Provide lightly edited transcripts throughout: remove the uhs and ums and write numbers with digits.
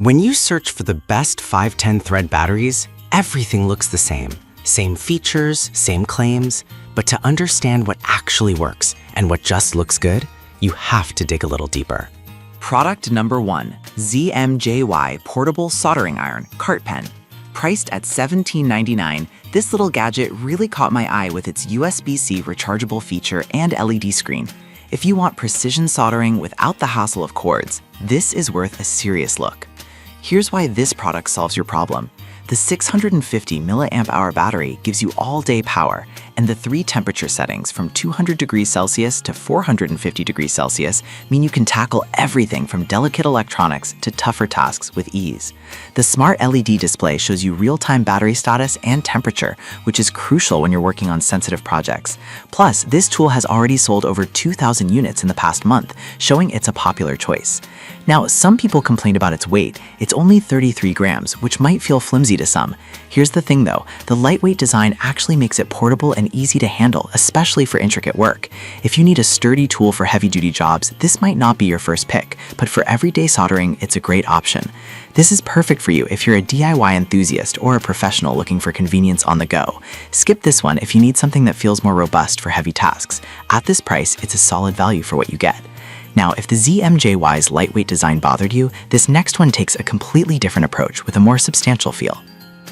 When you search for the best 510 thread batteries, everything looks the same. Same features, same claims, but to understand what actually works and what just looks good, you have to dig a little deeper. Product number 1, ZMJY Portable Soldering Iron Cart Pen. Priced at $17.99, this little gadget really caught my eye with its USB-C rechargeable feature and LED screen. If you want precision soldering without the hassle of cords, this is worth a serious look. Here's why this product solves your problem. The 650 mAh battery gives you all-day power, and the 3 temperature settings from 200 degrees Celsius to 450 degrees Celsius mean you can tackle everything from delicate electronics to tougher tasks with ease. The smart LED display shows you real-time battery status and temperature, which is crucial when you're working on sensitive projects. Plus, this tool has already sold over 2,000 units in the past month, showing it's a popular choice. Now, some people complained about its weight. It's only 33 grams, which might feel flimsy to some. Here's the thing though, the lightweight design actually makes it portable and easy to handle, especially for intricate work. If you need a sturdy tool for heavy-duty jobs, this might not be your first pick, but for everyday soldering, it's a great option. This is perfect for you if you're a DIY enthusiast or a professional looking for convenience on the go. Skip this one if you need something that feels more robust for heavy tasks. At this price, it's a solid value for what you get. Now, if the ZMJY's lightweight design bothered you, this next one takes a completely different approach with a more substantial feel.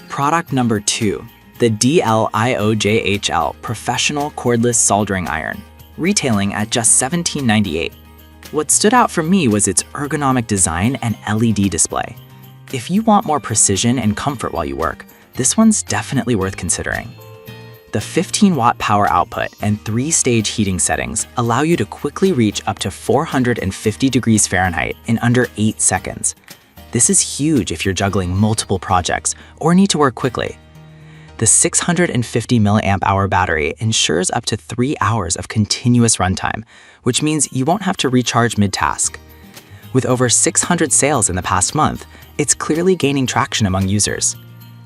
Product number 2, the DLIOJHL Professional Cordless Soldering Iron, retailing at just $17.98. What stood out for me was its ergonomic design and LED display. If you want more precision and comfort while you work, this one's definitely worth considering. The 15-watt power output and 3-stage heating settings allow you to quickly reach up to 450 degrees Fahrenheit in under 8 seconds. This is huge if you're juggling multiple projects or need to work quickly. The 650 mAh battery ensures up to 3 hours of continuous runtime, which means you won't have to recharge mid-task. With over 600 sales in the past month, it's clearly gaining traction among users.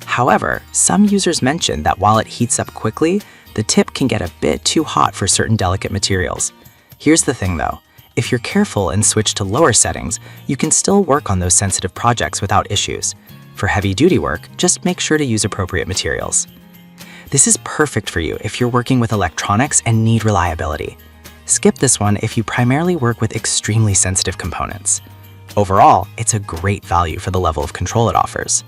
However, some users mentioned that while it heats up quickly, the tip can get a bit too hot for certain delicate materials. Here's the thing though, if you're careful and switch to lower settings, you can still work on those sensitive projects without issues. For heavy-duty work, just make sure to use appropriate materials. This is perfect for you if you're working with electronics and need reliability. Skip this one if you primarily work with extremely sensitive components. Overall, it's a great value for the level of control it offers.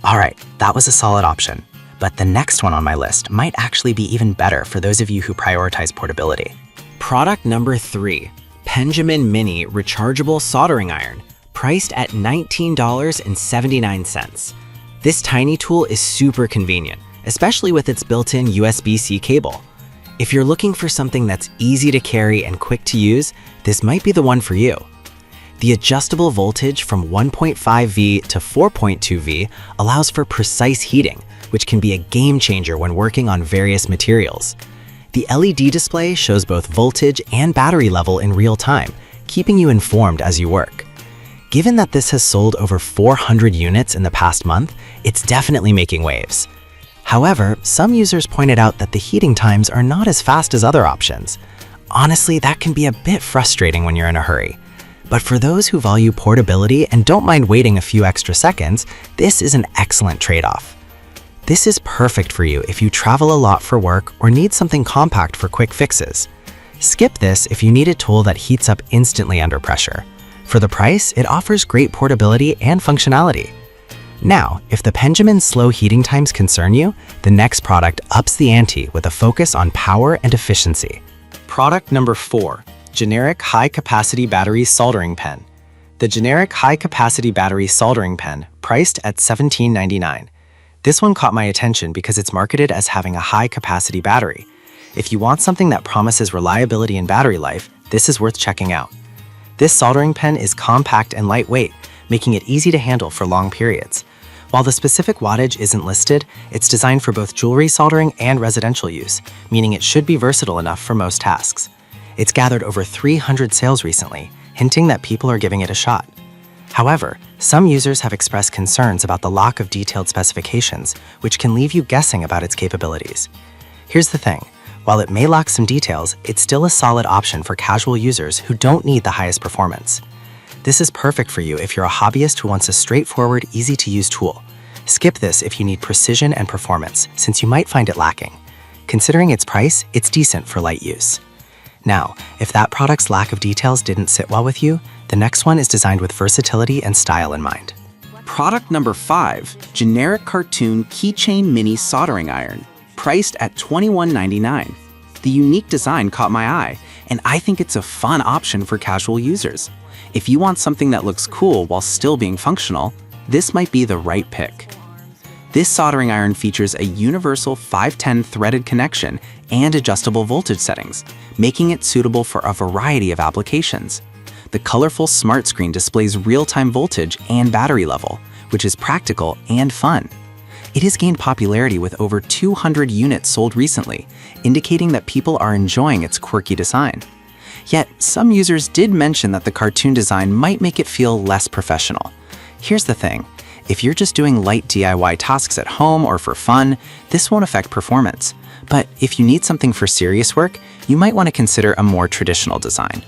Alright, that was a solid option, but the next one on my list might actually be even better for those of you who prioritize portability. Product number 3, Benjamin Mini Rechargeable Soldering Iron, priced at $19.79. This tiny tool is super convenient, especially with its built-in USB-C cable. If you're looking for something that's easy to carry and quick to use, this might be the one for you. The adjustable voltage from 1.5V to 4.2V allows for precise heating, which can be a game changer when working on various materials. The LED display shows both voltage and battery level in real time, keeping you informed as you work. Given that this has sold over 400 units in the past month, it's definitely making waves. However, some users pointed out that the heating times are not as fast as other options. Honestly, that can be a bit frustrating when you're in a hurry. But for those who value portability and don't mind waiting a few extra seconds, this is an excellent trade-off. This is perfect for you if you travel a lot for work or need something compact for quick fixes. Skip this if you need a tool that heats up instantly under pressure. For the price, it offers great portability and functionality. Now, if the Benjamin's slow heating times concern you, the next product ups the ante with a focus on power and efficiency. Product number 4, Generic High-Capacity Battery Soldering Pen. The Generic High-Capacity Battery Soldering Pen, priced at $17.99. This one caught my attention because it's marketed as having a high-capacity battery. If you want something that promises reliability and battery life, this is worth checking out. This soldering pen is compact and lightweight, making it easy to handle for long periods. While the specific wattage isn't listed, it's designed for both jewelry soldering and residential use, meaning it should be versatile enough for most tasks. It's gathered over 300 sales recently, hinting that people are giving it a shot. However, some users have expressed concerns about the lack of detailed specifications, which can leave you guessing about its capabilities. Here's the thing, while it may lack some details, it's still a solid option for casual users who don't need the highest performance. This is perfect for you if you're a hobbyist who wants a straightforward, easy-to-use tool. Skip this if you need precision and performance, since you might find it lacking. Considering its price, it's decent for light use. Now, if that product's lack of details didn't sit well with you, the next one is designed with versatility and style in mind. Product number 5, generic cartoon keychain mini soldering iron, priced at $21.99. The unique design caught my eye, and I think it's a fun option for casual users. If you want something that looks cool while still being functional, this might be the right pick. This soldering iron features a universal 510 threaded connection and adjustable voltage settings, making it suitable for a variety of applications. The colorful smart screen displays real-time voltage and battery level, which is practical and fun. It has gained popularity with over 200 units sold recently, indicating that people are enjoying its quirky design. Yet, some users did mention that the cartoon design might make it feel less professional. Here's the thing. If you're just doing light DIY tasks at home or for fun, this won't affect performance. But if you need something for serious work, you might want to consider a more traditional design.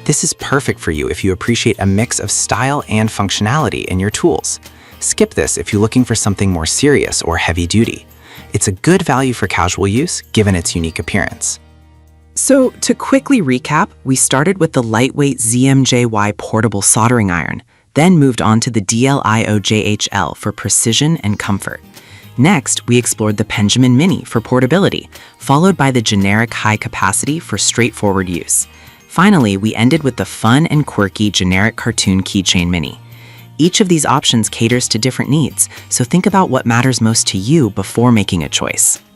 This is perfect for you if you appreciate a mix of style and functionality in your tools. Skip this if you're looking for something more serious or heavy-duty. It's a good value for casual use, given its unique appearance. So, to quickly recap, we started with the lightweight ZMJY portable soldering iron, then moved on to the DLIO-JHL for precision and comfort. Next, we explored the Benjamin Mini for portability, followed by the generic high capacity for straightforward use. Finally, we ended with the fun and quirky generic cartoon keychain mini. Each of these options caters to different needs, so think about what matters most to you before making a choice.